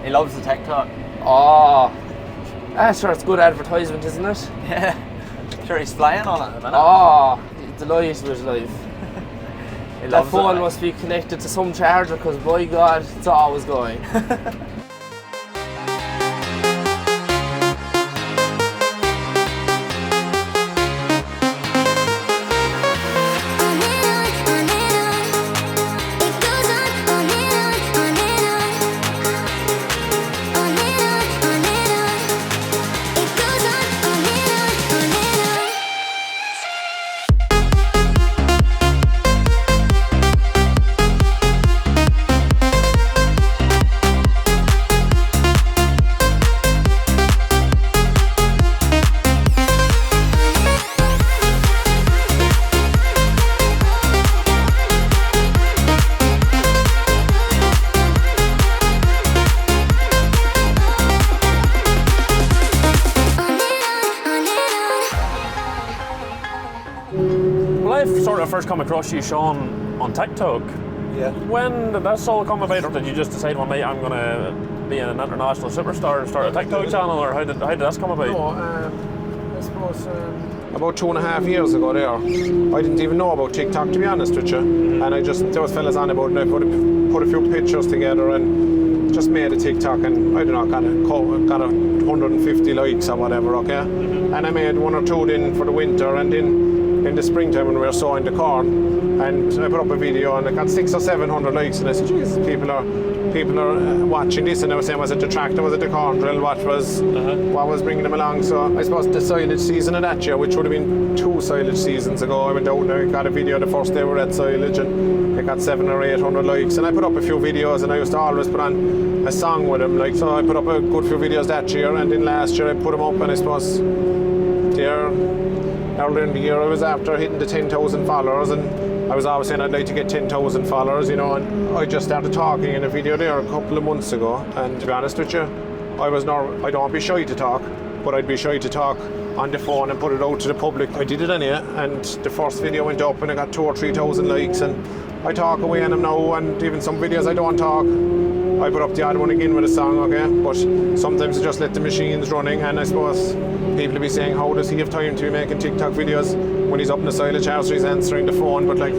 He loves the TikTok. Oh, sure, it's good advertisement, isn't it? Yeah. Sure, he's flying on it at the minute. Oh, delighted with life. That phone it. must be connected to some charger, because by God, it's always going. First come across you, Sean, on TikTok. Yeah. When did that all come about, or did you just decide one night I'm going to be an international superstar and start a TikTok channel, or how did this come about? No, I suppose about 2.5 years ago there, I didn't even know about TikTok, to be honest with you. And there was fellas on about it, and I put a few pictures together and just made a TikTok, and I don't know, got 150 likes or whatever, okay? And I made 1 or 2 then for the winter, and then in the springtime when we were sowing the corn, and I put up a video and it got 600 or 700 likes, and I said, geez, people are watching this, and I was saying, was it the tractor, was it the corn drill, what was bringing them along? So I suppose the silage season of that year, which would have been 2 silage seasons ago, I went out and I got a video the first day we were at silage, and it got 700 or 800 likes, and I put up a few videos, and I used to always put on a song with them, like, so I put up a good few videos that year, and then last year I put them up, and I suppose earlier in the year I was after hitting the 10,000 followers, and I was always saying I'd like to get 10,000 followers, you know, and I just started talking in a video there a couple of months ago, and to be honest with you, I don't be shy to talk, but I'd be shy to talk on the phone and put it out to the public. I did it anyway, and the first video went up and I got 2,000 or 3,000 likes, and I talk away on them now, and even some videos I don't talk. I put up the odd one again with a song, okay, but sometimes I just let the machines running, and I suppose people will be saying, how does he have time to be making TikTok videos when he's up in the silage house or he's answering the phone? But like,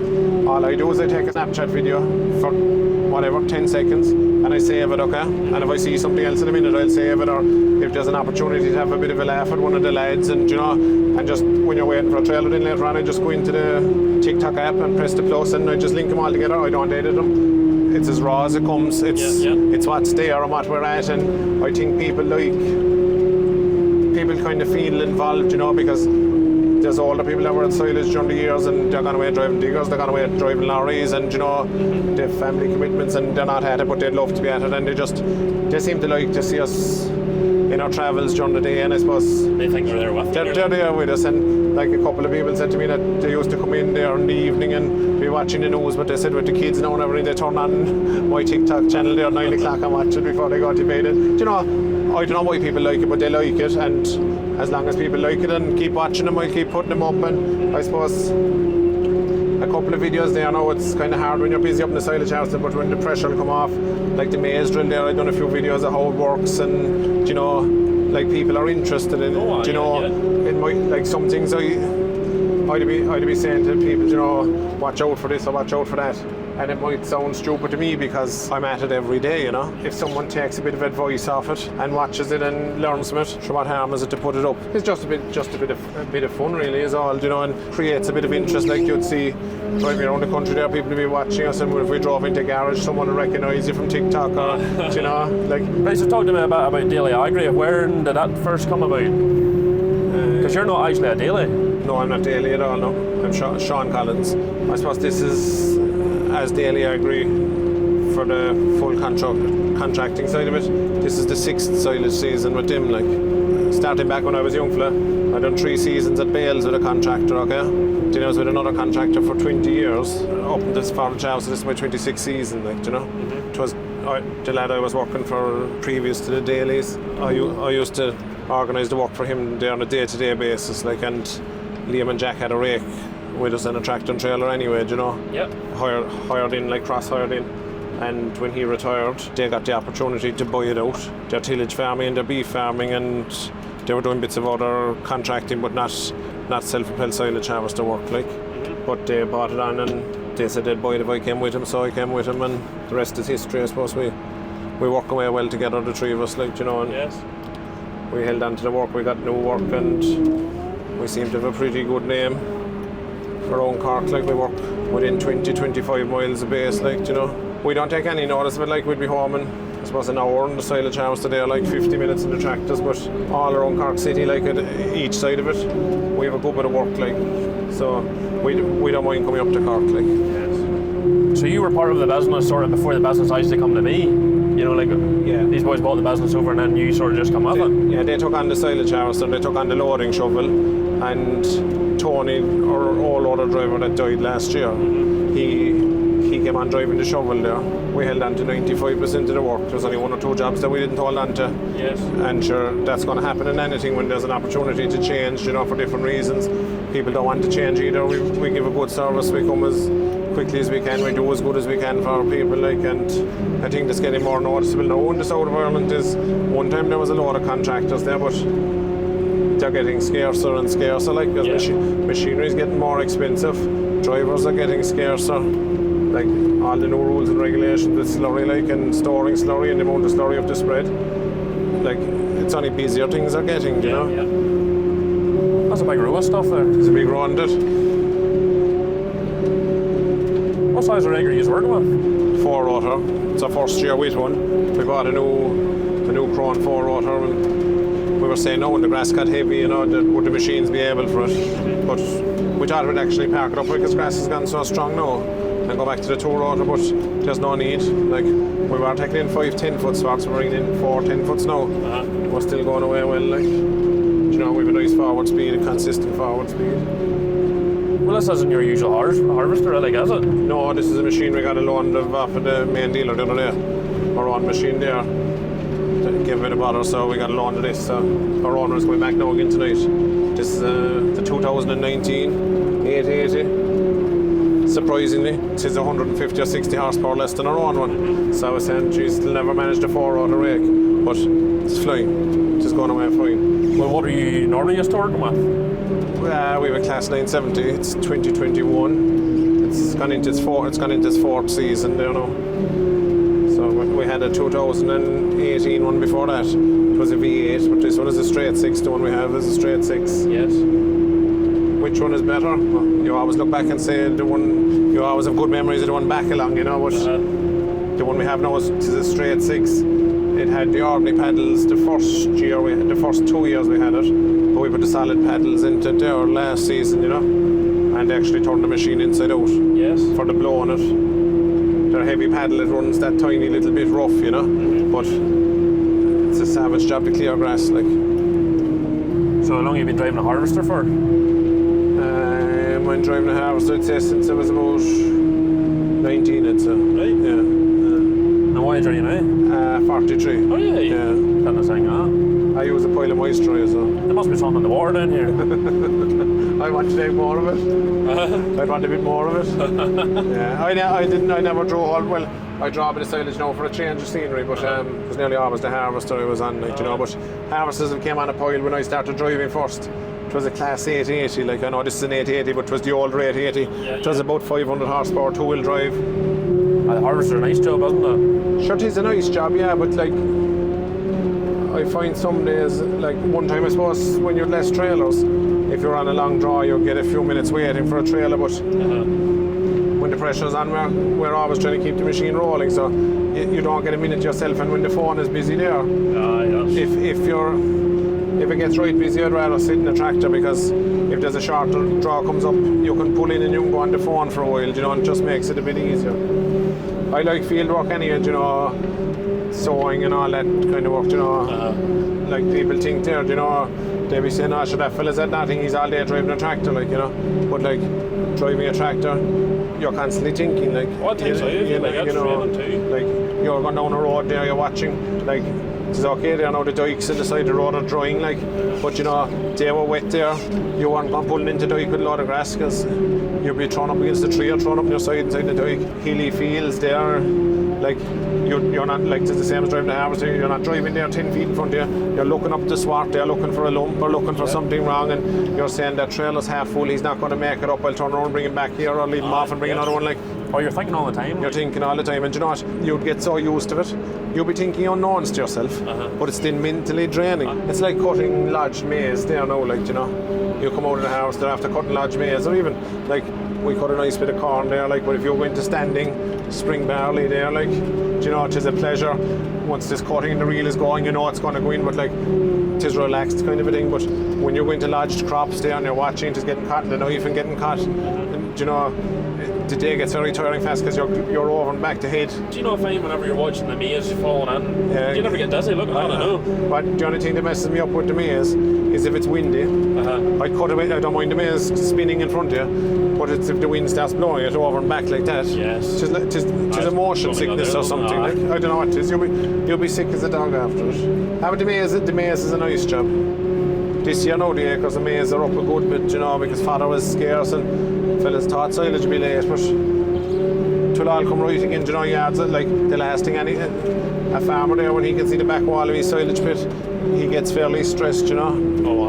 all I do is I take a Snapchat video for whatever, 10 seconds, and I save it, okay? And if I see something else in a minute, I'll save it, or if there's an opportunity to have a bit of a laugh with one of the lads, and you know, and just when you're waiting for a trailer, then later on I just go into the TikTok app and press the plus, and I just link them all together. I don't edit them. It's as raw as it comes. It's what's there and what we're at, and I think people kind of feel involved, you know, because there's older people that were at silage during the years, and they're gone away driving diggers, they're gone away driving lorries, and you know, they have family commitments and they're not at it, but they'd love to be at it, and they seem to like to see us in our travels during the day, and I suppose they think they're there with us. They're there with us, and like a couple of people said to me that they used to come in there in the evening and be watching the news, but they said with the kids now and everything, they turn on my TikTok channel there at 9 o'clock and watch it before they go to bed. And, you know, I don't know why people like it, but they like it, and as long as people like it and keep watching them, I'll keep putting them up. And I suppose a couple of videos there now, it's kind of hard when you're busy up in the silage house, but when the pressure will come off, like the maize drill there, I've done a few videos of how it works, and you know, like people are interested in it, you know, in my, like some things I'd be saying to people, you know, watch out for this or watch out for that. And it might sound stupid to me because I'm at it every day, you know. If someone takes a bit of advice off it and watches it and learns from it, sure, what harm is it to put it up? It's just a bit of fun, really, is all, you know, and creates a bit of interest. Like you'd see driving around the country, there people will be watching us, and if we drove into a garage, someone will recognise you from TikTok, or you know, like. Right, so talk to me about Daly Agri. Where did that first come about? Because you're not actually a Daly. No, I'm not Daly at all. No, I'm Sean Collins. I suppose this is as Daly Agri for the full contracting side of it. This is the 6th silage season with them. Like starting back when I was young fella, I done 3 seasons at Bales with a contractor. Okay, then I was with another contractor for 20 years up in this farm house. This is my 26th season. Like, you know, it was the lad I was working for previous to the Dailies. I used to organise the work for him there on a day-to-day basis. Like, and Liam and Jack had a rake with us in a tractor and trailer anyway, you know. Yep. Hired in, like cross-hired in. And when he retired, they got the opportunity to buy it out. Their tillage farming and their beef farming, and they were doing bits of other contracting, but not self-propelled silage harvester work, like. But they bought it on, and they said they'd buy it if I came with him, so I came with him, and the rest is history, I suppose. We work away well together, the three of us, like, you know, and Yes. we held on to the work. We got new work, and we seem to have a pretty good name around Cork. Like, we work within 20-25 miles of base, like, you know. We don't take any notice of it, like, we'd be home in, I suppose, an hour in the silage house today, like 50 minutes in the tractors, but all around Cork City, like, at each side of it, we have a good bit of work, like, so we don't mind coming up to Cork, like. Yes. So you were part of the business sort of before the business actually come to be? You know, like, Yeah. these boys bought the business over and then you sort of just come with it? Yeah, they took on the silage harvester, they took on the loading shovel, and Tony, our old loader driver that died last year, he came on driving the shovel there. We held on to 95% of the work. There's only one or two jobs that we didn't hold on to. Yes. And sure, that's going to happen in anything when there's an opportunity to change, you know, for different reasons. People don't want to change either. We give a good service, we come as quickly as we can, we do as good as we can for our people, like, and I think that's getting more noticeable now in the south of Ireland. Is one time there was a lot of contractors there, but they're getting scarcer and scarcer, like, because machinery is getting more expensive, drivers are getting scarcer, like, all the new rules and regulations with slurry, like, and storing slurry and the amount of slurry of the spread, like, it's only busier things are getting, you know. Yeah. That's a big row of stuff there. It's a big rounded. What size of rig are you working with? 4-rotor. It's our first year with one. We bought a new Crown 4-rotor, and we were saying, no, when the grass got heavy, you know, would the machines be able for it? But we thought we'd actually park it up because grass has gone so strong now, and go back to the 2-rotor, but there's no need. Like, we were taking in 5 10-foot swaths, we're bringing in 4 10-foots now. We're still going away well, like, you know, we have a nice forward speed, a consistent forward speed. Well, this isn't your usual harvester, like, is it? No, this is a machine we got a loan off of the main dealer the other day. Our own machine there. They gave it a bother, so we got a loan of this. Our owner is going back now again tonight. This is the 2019 880. Surprisingly, it is 150 or 60 horsepower less than our own one. So I was saying, geez, they'll never manage the 4-rotor rake, but it's flying. It's going away fine. Well, what are you normally used to working with? We have a class 970. It's 2021. It's gone into its fourth season there now. So we had a 2018 one before that. It was a V8, but this one is a straight 6. The one we have is a straight 6. Yes. Which one is better? Well, you always look back and say the one you always have good memories of the one back along, you know. But the one we have now is a straight 6. It had the ordinary paddles the first 2 years we had it, but we put the solid paddles into it there last season, you know, and they actually turned the machine inside out. Yes. For the blow on it. They're heavy paddle, it runs that tiny little bit rough, you know, but it's a savage job to clear grass, like. So how long have you been driving a harvester for? I'm driving a harvester, I'd say, since I was about 19, I'd say. Right. Yeah. And what age are you now? 43. Oh yeah. Yeah. Goodness, hang on. I use a pile of moisturiser. There must be something in the water down here. I want to take more of it. I'd want a bit more of it. Yeah, I never drove all. Well, I draw a bit of silage now for a change of scenery, but it was nearly always the harvester I was on, like, you know. But harvesters came on a pile when I started driving first. It was a class 880, like, I know this is an 880, but it was the older 880. It was about 500 horsepower, 2-wheel drive. The harvester's a nice job, isn't it? Sure, it is a nice job, yeah, but like, I find some days, like one time I suppose when you're less trailers, if you're on a long draw you'll get a few minutes waiting for a trailer, but when the pressure's on we're always trying to keep the machine rolling, so you don't get a minute yourself, and when the phone is busy there, if it gets right busy, I'd rather sit in the tractor, because if there's a shorter draw comes up, you can pull in and you can go on the phone for a while, you know, and it just makes it a bit easier. I like field work anyway, you know, sowing and all that kind of work, you know. Like people think there, you know, they be saying, oh, sure, that fella's at nothing, he's all day driving a tractor, like, you know. But like, driving a tractor, you're constantly thinking, like, I think so, you know, like, you're going down a road there, you're watching, like, it's okay there now, the dikes at the side of the road are drying, like, but you know, they were wet there, you weren't going pulling into the dike with a lot of grass, because you'd be thrown up against the tree or thrown up on your side inside the dike. Hilly fields there, like you're not like it's the same as driving a harvester. You're not driving there 10 feet in front of you. You're looking up the swart there, looking for a lump or looking for something wrong, and you're saying that trailer's half full. He's not going to make it up. I'll turn around, bring him back here, or leave him off and bring another one. Like, oh, you're thinking all the time. you're thinking all the time, and you know what? You'd get so used to it. You'll be thinking unknowns to yourself, but it's then mentally draining. It's like cutting lodged maize there now, like, you know. You come out of the house, they're after cutting lodged maize, or even, like, we cut a nice bit of corn there, like, but if you're going to standing spring barley there, like, you know, it is a pleasure. Once this cutting and the reel is going, you know it's going to go in, but like, it is relaxed kind of a thing. But when you're going to lodged crops there and you're watching it is getting cut, and the knife and getting cut, and, you know, the day gets very tiring fast because you're over and back to head. Do you know, Fame, whenever you're watching the maize falling in, Yeah, you never get dizzy looking at it, no? But the only thing that messes me up with the maize is if it's windy. I cut away, I don't mind the maize spinning in front of you, but it's if the wind starts blowing it over and back like that. Yes. It's a motion sickness or something. Like, I don't know what it is. You'll be sick as a dog after it. But the maize is a nice job. This year now the acres of maize are up a good bit, you know, because fodder was scarce and fellas thought silage would be late, but it'll all come right again, you know, yards. Like the last thing a farmer there, when he can see the back wall of his silage pit, he gets fairly stressed, you know.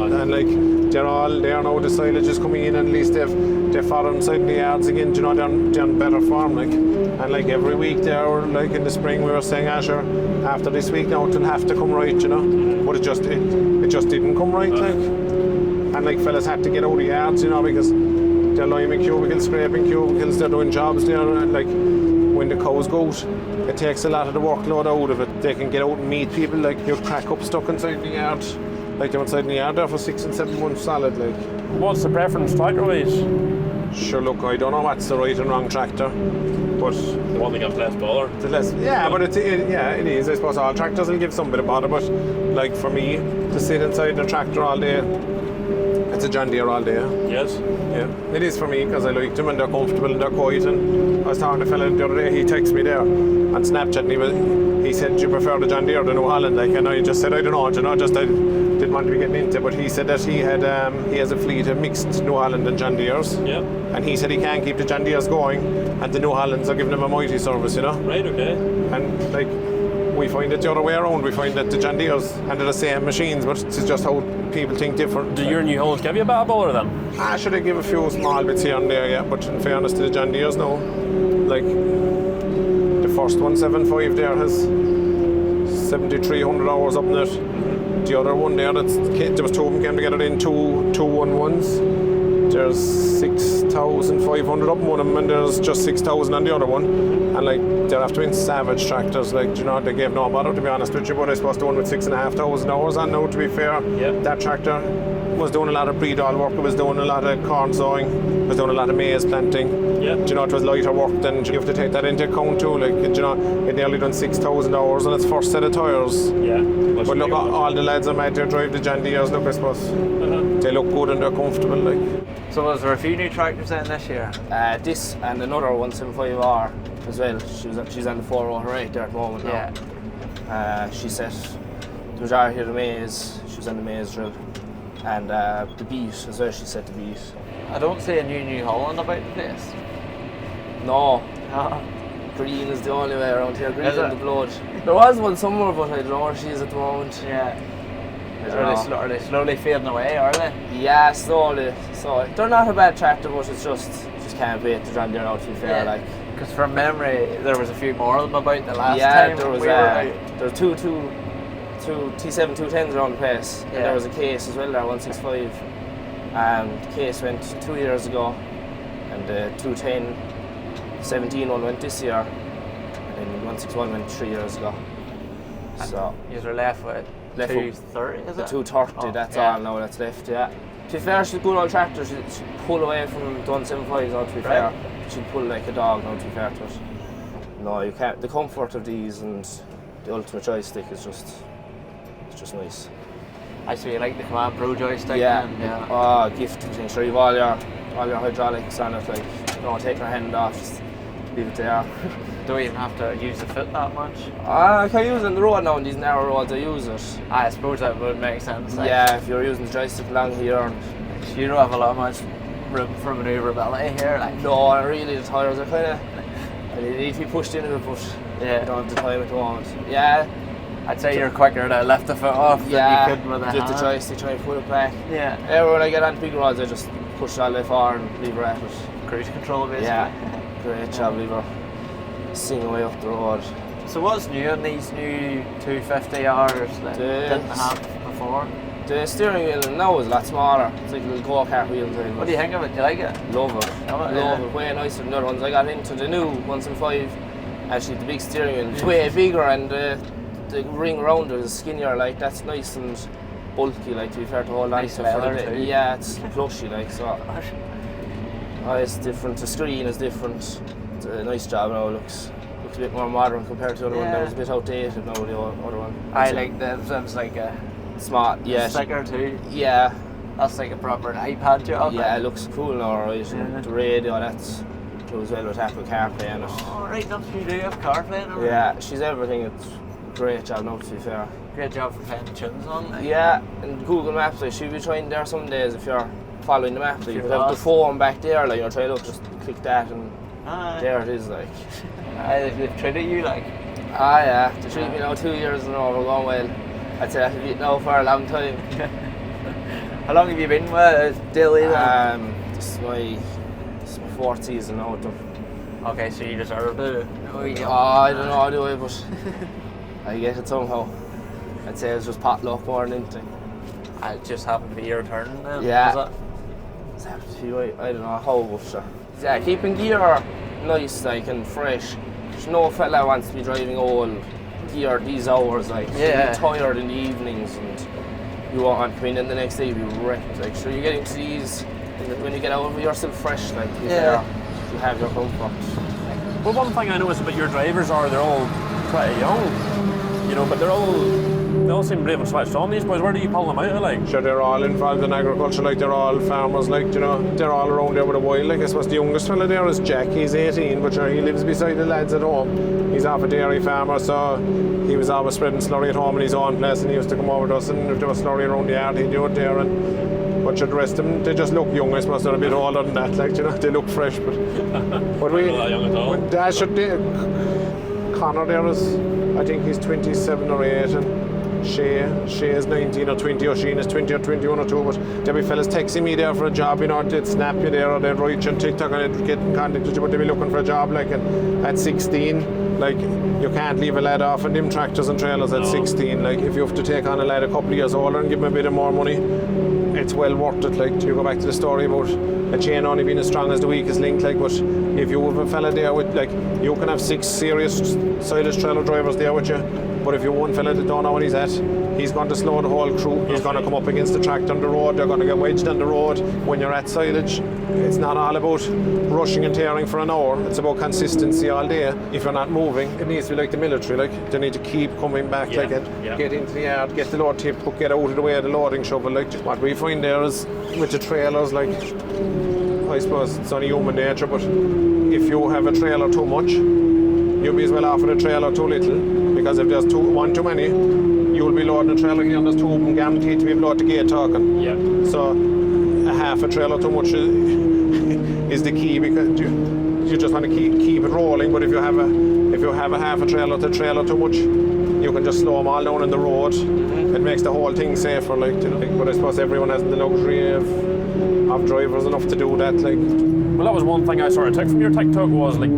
And like they're all there now, the silage is coming in, and at least they're fodder inside the yards again, you know, they're in better form, like. And like every week there, like in the spring we were saying, Asher, after this week now it'll have to come right, you know. But it just didn't come right, like. And like fellas had to get out of the yards, you know, because they're liming cubicles, scraping cubicles, they're doing jobs there, and like when the cows go out, it takes a lot of the workload out of it. They can get out and meet people, like you'd crack up stuck inside the yard. Like they're inside the yard there for 6 and 7 months solid, like. What's the preference tractor-wise? Sure, look, I don't know what's the right and wrong tractor, but the one that gives less bother. But it is. I suppose all tractors will give some bit of bother, but like for me, to sit inside the tractor all day, it's a John Deere all day. Yes. Yeah, it is for me because I like them and they're comfortable and they're quiet. And I was talking to a fella the other day, he texted me there on Snapchat, and he said, "Do you prefer the John Deere or the New Holland?" Like, and I just said, "I don't know, you know, just I didn't want to be getting into it." But he said that he has a fleet of mixed New Holland and John Deeres. Yeah. And he said he can't keep the John Deeres going, and the New Hollands are giving him a mighty service, you know. Right. Okay. And like, we find it the other way around. We find that the John Deeres, and they're the same machines, but it's just how people think different. Do your New Hollands give you a bit of bother then? Should I give a few small bits here and there, yeah, but in fairness to the John Deeres, no. Like, the first 175 there has 7,300 hours up in it. The other one there, there was two of them came together in two 1-1s. There's 6,500 up in one of them, and there's just 6,000 on the other one. And like, they're after being savage tractors, like, you know, they gave no bother, to be honest with you, but I suppose the one with 6,500 hours on now, to be fair. Yep. That tractor was doing a lot of breed-all work, it was doing a lot of corn sowing, it was doing a lot of maize planting. Yep. You know, it was lighter work, then you have to take that into account too, like, you know, it nearly done 6,000 hours on its first set of tyres. Yeah. But look, all the lads are made to drive the John Deeres, look, I suppose. They look good and they're comfortable, like. So was there a few new tractors in this year? This and another 175R as well. She's on the 408 there at the moment now. Yeah. She set the majority of the maize. She was on the maize drill, and the beat as well. She set the beat. I don't see a New Holland about the place. No, Oh. green is the only way around here. Green Is in it? the blood. There was one somewhere, but I don't know where she is at the moment. Yeah. I don't know. Are they slowly fading away, are they? Yeah, slowly. So they're not a bad tractor, but it's just can't wait to John Deere out, to be fair. Yeah. Like, because from memory, there was a few more of them about the last yeah, time. there was we were out. there were two T7 210s around the place, and Yeah. there was a case as well there, 165. The case went 2 years ago, and the 210 17 one went this year, and then 161 went 3 years ago. So You're left with Left with 230, is the it? 230, Oh, that's yeah. all now that's left, yeah. To be fair, she's a good old tractor, she'd pull away from the 175s now, to be fair. Right. She'd pull like a dog now, to be fair to it. No, you can't, the comfort of these and the ultimate joystick is just, it's just nice. I see you like the Command Pro joystick. Yeah, then, yeah. oh, gift thing, sure you've all your hydraulics on it, like, don't take your hand off, just leave it there. Don't even have to use the foot that much. I can use it on the road now, on these narrow roads I use it. I suppose that would make sense. Like, Yeah, if you're using the joystick along here, and you don't have a lot much room for manoeuvrability here. Like, no, really the tyres are kind of And you need to be pushed into it, but Yeah. I don't have the time at the moment. Yeah, I'd say you're quicker to lift the foot off yeah. than you could with a Lift the hand. joystick, try and put it back. Yeah. When I get on big rods, I just push all the way forward and leave her at it. Cruise control, basically. Yeah, great job, leave her sing away up the road. So what's new in these new 250Rs that didn't have before? The steering wheel now is a lot smaller. It's like a little go-kart wheel thing. What do you think of it? Do you like it? Love it. Love it, Love yeah. it. Way nicer than the other ones. I got into the new 1.5. Actually, the big steering wheel. It's way bigger, and the ring around it is skinnier. Like, that's nice and bulky. Like, to be fair, to hold on Nice to. leather too. Yeah, it's plushy. Like, so. It's different. The screen is different. It's a nice job now. It looks a bit more modern compared to the other one. That was a bit outdated now. The other one. I like that. Sounds like a smart. Yeah. sticker too. Yeah. That's like a proper iPad job. Yeah, it looks cool now, right? Yeah. The radio, that's goes well with Apple CarPlay and it. Oh, right, that's you do have CarPlay now. Yeah, she's everything. It's a great job now, to be fair. Great job for playing tunes on. Like. Yeah, and Google Maps, like, she'll be trying there some days if you're following the map. Like, you You're could have the lost. phone back there, like, you're trying to look, just click that and there it is, like. They've treated you like. Ah, yeah, they treat me now 2 years in a row, we're going well. I'd say I've been now for a long time. How long have you been with Daly? This is my fourth season now with them. Okay, so you deserve to. I don't know how to do it, but I get it somehow. I'd say it's just pot luck more than anything. It just happened to be your turn then. Yeah. Was it? It's happened to be, I don't know how, but sure. Yeah, keeping gear nice, like, and fresh. There's no fella wants to be driving old gear these hours, like, Yeah. you're tired in the evenings and you want to come in the next day, you'll be wrecked. Like, sure, you get into these, when you get out of it, you're still fresh, like, you have your comfort. Well, one thing I noticed about your drivers are they're all pretty young, you know, but they all seem brave and switched on, these boys. Where do you pull them out of, like? Sure, they're all involved in agriculture, like they're all farmers, like, you know, they're all around there with a while. Like, I suppose the youngest fella there is Jack, he's 18, but sure, he lives beside the lads at home. He's off a dairy farmer, so he was always spreading slurry at home in his own place, and he used to come over to us, and if there was slurry around the yard, he'd do it there. But sure, the rest of them, they just look young. I suppose they're a bit older than that, like, you know, they look fresh, but we, Not that young at all. that should be, Conor there is, I think he's 27 or 8, and Shay is 19 or 20, or Sheen is 20 or 21 or 2, but there'll be fellas texting me there for a job, you know, they'd snap you there, or they'd write you on TikTok and they'd get in contact with you, but they'd be looking for a job, like, and at 16, like, you can't leave a lad off on them tractors and trailers at 16, like, if you have to take on a lad a couple of years older and give him a bit of more money, it's well worth it. Like, you go back to the story about a chain only being as strong as the weakest link, like, but if you have a fella there with, like, you can have 6 serious silage trailer drivers there with you, but if you have one fella that don't know what he's at, he's going to slow the whole crew. He's going to come up against the tractor on the road, they're going to get wedged on the road. When you're at silage, it's not all about rushing and tearing for an hour, it's about consistency all day. If you're not moving, it needs to be like the military, like, they need to keep coming back, like, and get into the yard, get the load tip, get out of the way of the loading shovel. Like, what we find there is with the trailers, like, I suppose it's only human nature, but if you have a trailer too much, you'll be as well off with a trailer too little, because if there's one too many, you'll be loading a trailer here and there's 2 of them guaranteed to be loaded to gate talking. Yeah. So a half a trailer too much is the key, because you just want to keep it rolling. But if you have a half a trailer to trailer too much, you can just slow them all down on the road. It makes the whole thing safer, like, you know. But I suppose everyone has the luxury of drivers enough to do that, like. Well, that was one thing I sort of took from your TikTok was, like,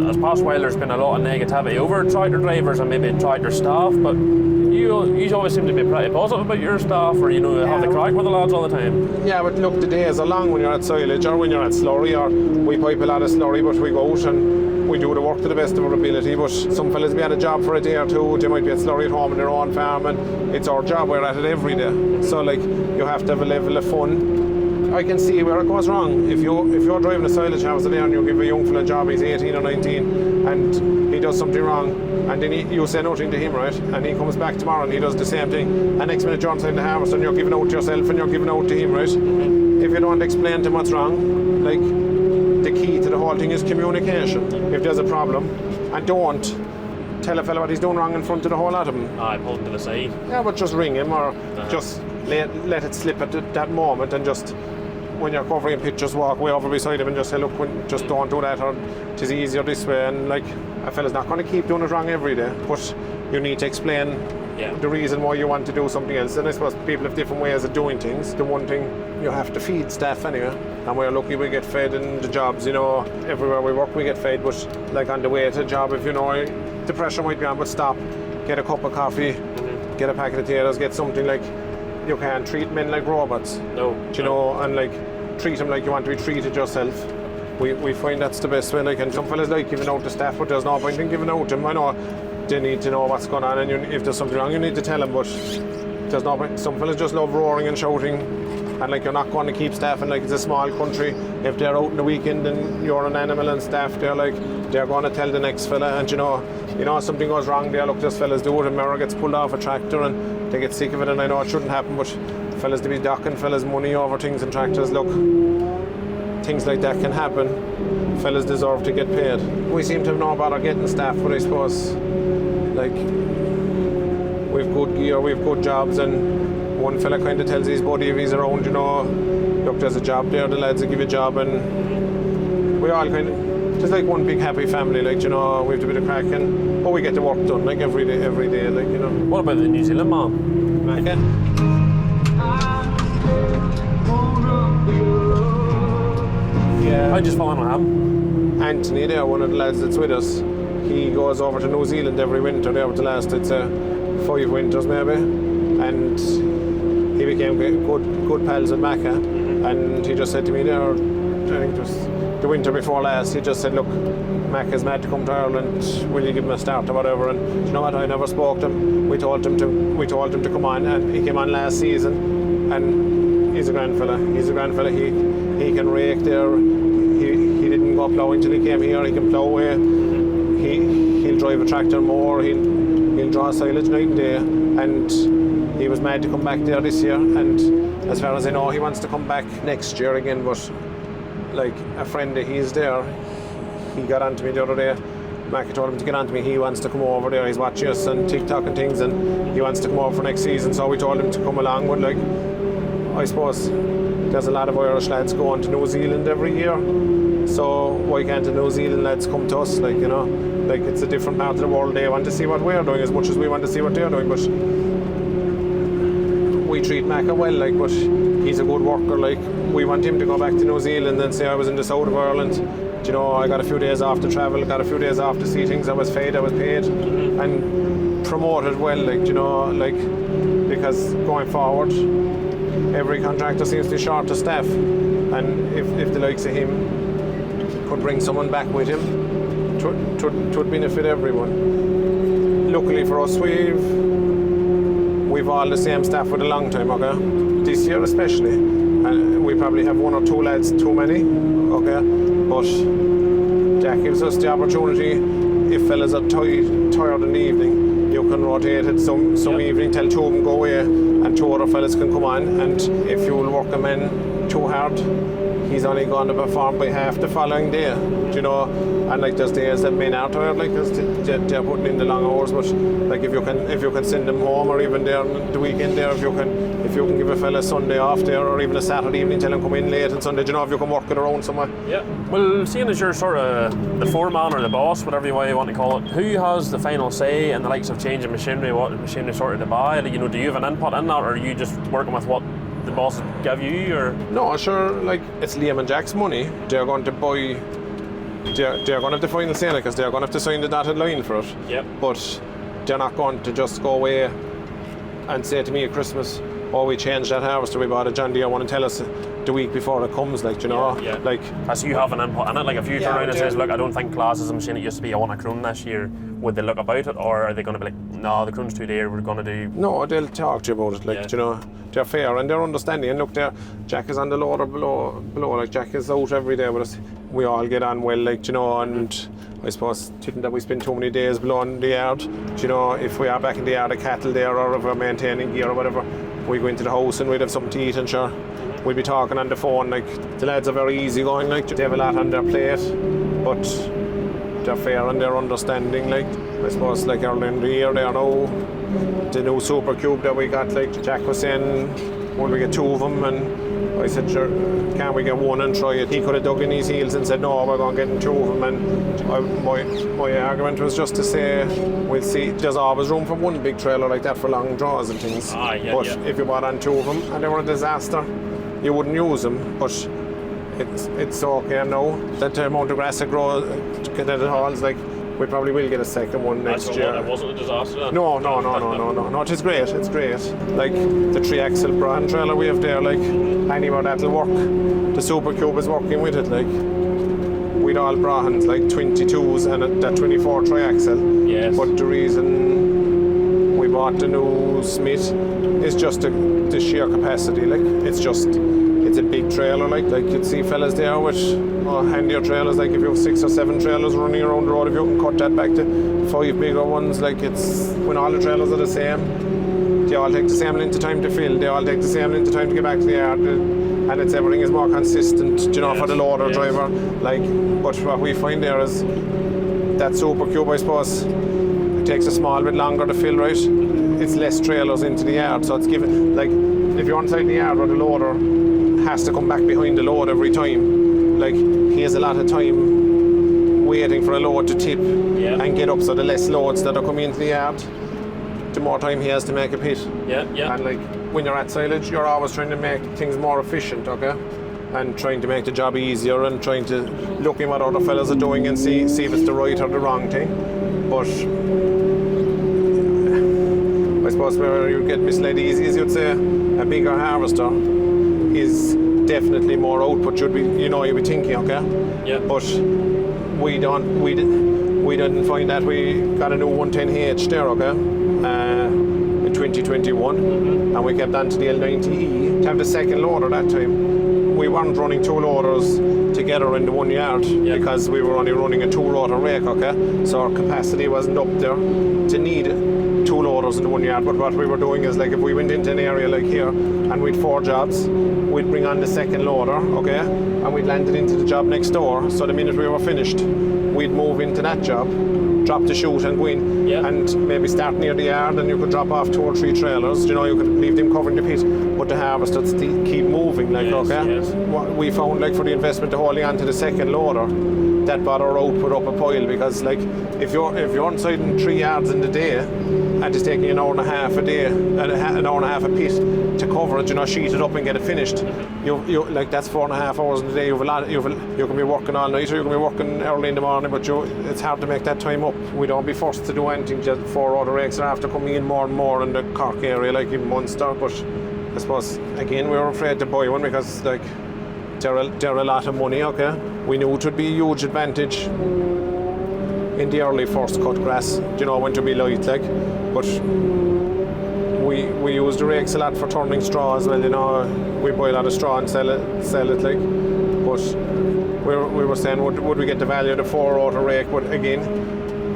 as past while there's been a lot of negativity over tractor drivers and maybe tractor staff, but you always seem to be pretty positive about your staff, or, you know, have the crack with the lads all the time. Yeah, but look, the days are long when you're at silage or when you're at slurry, or we pipe a lot of slurry, but we go out and we do the work to the best of our ability. But some fellas be at a job for a day or two, they might be at slurry at home in their own farm, and it's our job, we're at it every day. So, like, you have to have a level of fun. I can see where it goes wrong. If you're driving a silage house today and you give a young fella a job, he's 18 or 19, and he does something wrong, and then you say nothing to him, right? And he comes back tomorrow and he does the same thing, and next minute you're inside the harvest and you're giving out to yourself and you're giving out to him, right? If you don't explain to him what's wrong, like, the key to the whole thing is communication. If there's a problem, and don't tell a fella what he's doing wrong in front of the whole lot of them. I pulled him to the side. Yeah, but just ring him, or just let it slip at that moment, and just when you're covering pictures, walk way over beside him and just say, look, just don't do that, or it is easier this way. And like, a fella's not going to keep doing it wrong every day, but you need to explain the reason why you want to do something else. And I suppose people have different ways of doing things. The one thing, you have to feed staff anyway, and we're lucky we get fed in the jobs, you know, everywhere we work we get fed, but like on the way to a job, if you know the pressure might be on, but stop, get a cup of coffee, get a packet of potatoes, get something. Like, you can't treat men like robots. No. Do you know, and like, treat them like you want to be treated yourself. We find that's the best way. Like, and some fellas like giving out to staff, but there's no point in giving out to them. I know they need to know what's going on, and if there's something wrong, you need to tell them, but there's no point. Some fellas just love roaring and shouting, and like, you're not going to keep staff, and like, it's a small country. If they're out in the weekend and you're an animal and staff, they're going to tell the next fella, and you know something goes wrong there. Look, this fella's do it, and Mara gets pulled off a tractor and they get sick of it, and I know it shouldn't happen, but fellas to be docking fellas money over things and tractors, look, things like that can happen. Fellas deserve to get paid. We seem to have no bother getting staff, but I suppose, like, we've good gear, we've good jobs, and one fella kind of tells his buddy if he's around, you know, look, there's a job there, the lads will give you a job, and we all kind of, it's like one big happy family, like, you know, we have a bit of crack, and we get the work done, like, every day, like, you know. What about the New Zealand man? Okay. I just following on him. Anthony there, one of the lads that's with us, he goes over to New Zealand every winter there with the last, it's 5 winters maybe, and he became good pals with Macca, and he just said to me there, I think it was the winter before last, he just said, look, Macca's mad to come to Ireland, will you give him a start or whatever? And you know what, I never spoke to him. We told him to come on, and he came on last season, and he's a grand fella. He can rake there. He didn't go ploughing till he came here. He can plough away. He'll drive a tractor more. He'll draw silage night and day. And he was mad to come back there this year. And as far as I know, he wants to come back next year again. But like, a friend of his there, he got onto me the other day. Mackie told him to get onto me. He wants to come over there. He's watching us on TikTok and things, and he wants to come over for next season. So we told him to come along. But like, I suppose there's a lot of Irish lads going to New Zealand every year. So why can't the New Zealand lads come to us? Like, you know, like, it's a different part of the world. They want to see what we're doing as much as we want to see what they're doing. But we treat Macca well, like, but he's a good worker. Like, we want him to go back to New Zealand and say, I was in the south of Ireland. You know, I got a few days off to travel, got a few days off to see things. I was fed, I was paid, and promoted well, like, you know, like, because going forward, every contractor seems to be short of staff, and if the likes of him could bring someone back with him, it would benefit everyone. Luckily for us, we've all the same staff for a long time, okay? This year especially, and we probably have 1 or 2 lads too many, okay? But that gives us the opportunity, if fellas are tired in the evening, you can rotate it some evening, tell 2 of them go away, and 2 other fellas can come on, and if you will work a man too hard, he's only going to perform by half the following day, you know. And like, there's days that men are tired, like, because they're putting in the long hours, but like, if you can send them home, or even there on the weekend there, if you can give a fella a Sunday off there, or even a Saturday evening, tell him come in late on Sunday, you know, if you can work it around somewhere. Yeah. Well, seeing as you're sort of the foreman or the boss, whatever you want to call it, who has the final say in the likes of changing machinery, what machinery sort of to buy? Like, you know, do you have an input in that, or are you just working with what the boss give you, or? No, sure, like, it's Liam and Jack's money. They're going to buy, they're going to have the final say, because they're going to have to sign the dotted line for it. Yep. But they're not going to just go away and say to me at Christmas, oh, we changed that harvester, we bought a John Deere one, and tell us the week before it comes, like, you know. Yeah. Like, as you have an input in it, like, if you turn around and says, look, I don't think Class is a machine, it used to be, I want a Crown this year, would they look about it, or are they going to be like, no, the Crown's too dear, we're going to do? No, they'll talk to you about it, like, you know. They're fair and they're understanding, and look, Jack is on the loader below, like, Jack is out every day with us. We all get on well, like, you know, and I suppose thinking that we spend too many days below in the yard, you know, if we are back in the yard of cattle there, or if we're maintaining gear or whatever, we go into the house and we'd have something to eat, and sure, we'd be talking on the phone. Like, the lads are very easygoing, like, they have a lot on their plate, but they're fair and they're understanding, like, I suppose, like, early in the year there now, the new Super Cube that we got, like Jack was saying, will we get 2 of them? And I said, sure, can't we get 1 and try it? He could have dug in his heels and said, no, we're going to get 2 of them. And my argument was just to say, we'll see. There's always room for 1 big trailer like that for long draws and things. But if you bought on 2 of them and they were a disaster, you wouldn't use them. But it's okay now that the amount of grass that grows, that it hauls, like, we probably will get a second one next year. It wasn't a disaster then? No, it's great, Like, the 3-axle brand trailer we have there, like, anywhere that'll work. The Super Cube is working with it, like. We'd all Brahans, like 22s and that 24 tri-axle. Yes. But the reason we bought the new Smith is just the sheer capacity, like, it's a big trailer, like you'd see fellas there with handier trailers, like if you have 6 or 7 trailers running around the road, if you can cut that back to 5 bigger ones, like it's, when all the trailers are the same, they all take the same length of time to fill, they all take the same length of time to get back to the yard, and everything is more consistent, for the loader driver, like, but what we find there is that Super Cube, I suppose, it takes a small bit longer to fill, right? It's less trailers into the yard, so it's given, like, if you're inside the yard where the loader has to come back behind the load every time, like, he has a lot of time waiting for a load to tip and get up, so the less loads that are coming into the yard, the more time he has to make a pit. And like, when you're at silage, you're always trying to make things more efficient, okay? And trying to make the job easier and trying to look at what other fellas are doing and see if it's the right or the wrong thing. But I suppose where you get misled easy is, you'd say a bigger harvester is definitely more output. You'd be thinking, okay? Yeah. But we didn't find that. We got a new 110H there, okay? In 2021, and we kept on to the L90E to have the second loader that time. We weren't running 2 loaders together in the 1 yard because we were only running a 2-rotor rake, okay? So our capacity wasn't up there to need 2 loaders in the 1 yard. But what we were doing is, like, if we went into an area like here and we'd 4 jobs, we'd bring on the second loader, okay? And we'd land it into the job next door. So the minute we were finished, we'd move into that job, drop the chute and go in, and maybe start near the yard, and you could drop off 2 or 3 trailers, you could leave them covering the pit, but the harvester would keep moving, like, okay? What we found, like, for the investment of holding on to the second loader, that brought our output up a pile, because, like, if you're inside in 3 yards in the day, and it's taking an hour and a half a day, and an hour and a half a pit to cover it, sheet it up and get it finished, you like, that's 4.5 hours in the day. You can be working all night, or you can be working early in the morning, but it's hard to make that time up. We don't be forced to do anything. Just 4-rotor rakes are after coming in more and more in the Cork area, like in Munster. But I suppose, again, we were afraid to buy one because, like, they're a lot of money, okay? We knew it would be a huge advantage in the early first cut grass, when to be light, like, but we use the rakes a lot for turning straw as well, we buy a lot of straw and sell it, like, but we were saying, would we get the value of the 4-rotor rake, but again,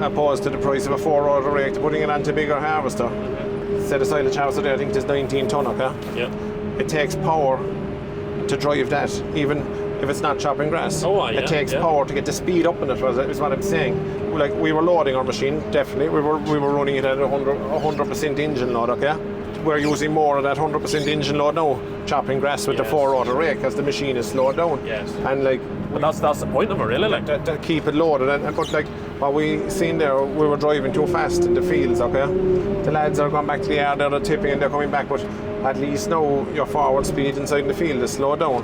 opposed to the price of a 4-rotor rake, to putting it onto a bigger harvester. Instead of silage harvester there, I think there's 19 tonne, okay? Yeah. It takes power to drive that, even if it's not chopping grass. It takes power to get the speed up in it, is what I'm saying. Like, we were loading our machine, definitely. We were running it at 100% engine load, okay? We're using more of that 100% engine load now, chopping grass with the 4-rotor rake, because the machine is slowed down. Yes. And, like, but that's the point of it, really, like. To keep it loaded, but, like, what we seen there, we were driving too fast in the fields, okay? The lads are going back to the yard, they're tipping and they're coming back, but at least now your forward speed inside the field is slowed down.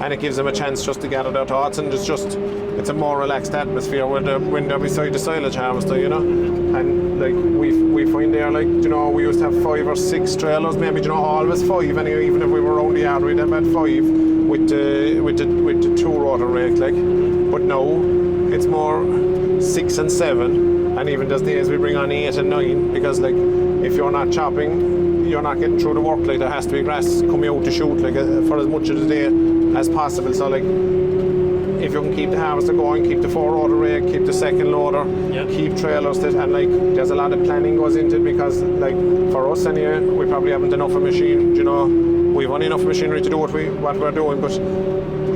And it gives them a chance just to gather their thoughts, and it's a more relaxed atmosphere when they're beside the silage harvester, And, like, we find there, like, we used to have 5 or 6 trailers, maybe, always 5 anyway. Even if we were around the yard, we'd have had 5 with the 2-rotor rake, like. But now it's more 6 and 7, and even there's days we bring on 8 and 9, because, like, if you're not chopping, you're not getting through the work. Like, there has to be grass coming out to shoot, like, for as much of the day as possible. So, like, if you can keep the harvester going, keep the 4-rotor rake, keep the second loader, keep trailers, and, like, there's a lot of planning goes into it, because, like, for us anyway, we probably haven't enough of machine, we've only enough machinery to do what we're doing, but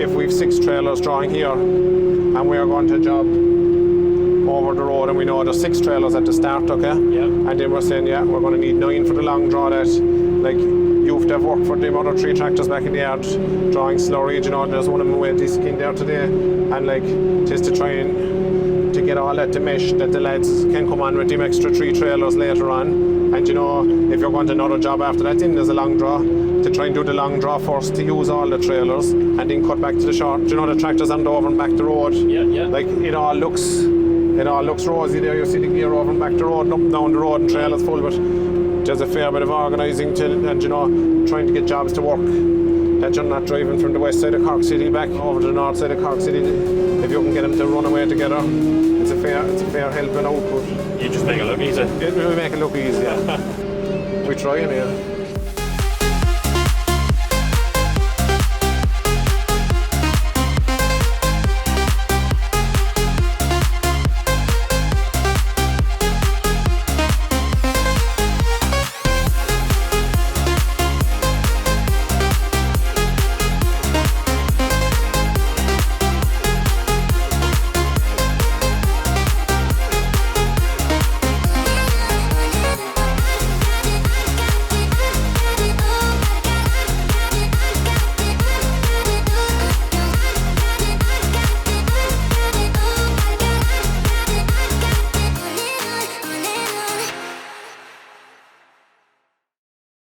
if we've 6 trailers drawing here and we are going to a job over the road, and we know there's 6 trailers at the start, okay? Yeah. And then we're saying, yeah, we're going to need 9 for the long draw that, like, you have to have worked for them other 3 tractors back in the yard, drawing slurry, you know, there's one of them with disc in there today, and like, just to try and to get all that to mesh, that the lads can come on with them extra 3 trailers later on. And you know, if you're going to another job after that, then there's a long draw, to try and do the long draw first, to use all the trailers, and then cut back to the short, you know, the tractors on the over and back the road. Yeah, yeah. Like, it all looks rosy there, you see the gear over and back the road, and up and down the road, and trailers full, but there's a fair bit of organising and, you know, trying to get jobs to work, that you're not driving from the west side of Cork City back over to the north side of Cork City. If you can get them to run away together, it's a fair help and output. You just make it look easy. We make it look easy, yeah. We try, yeah.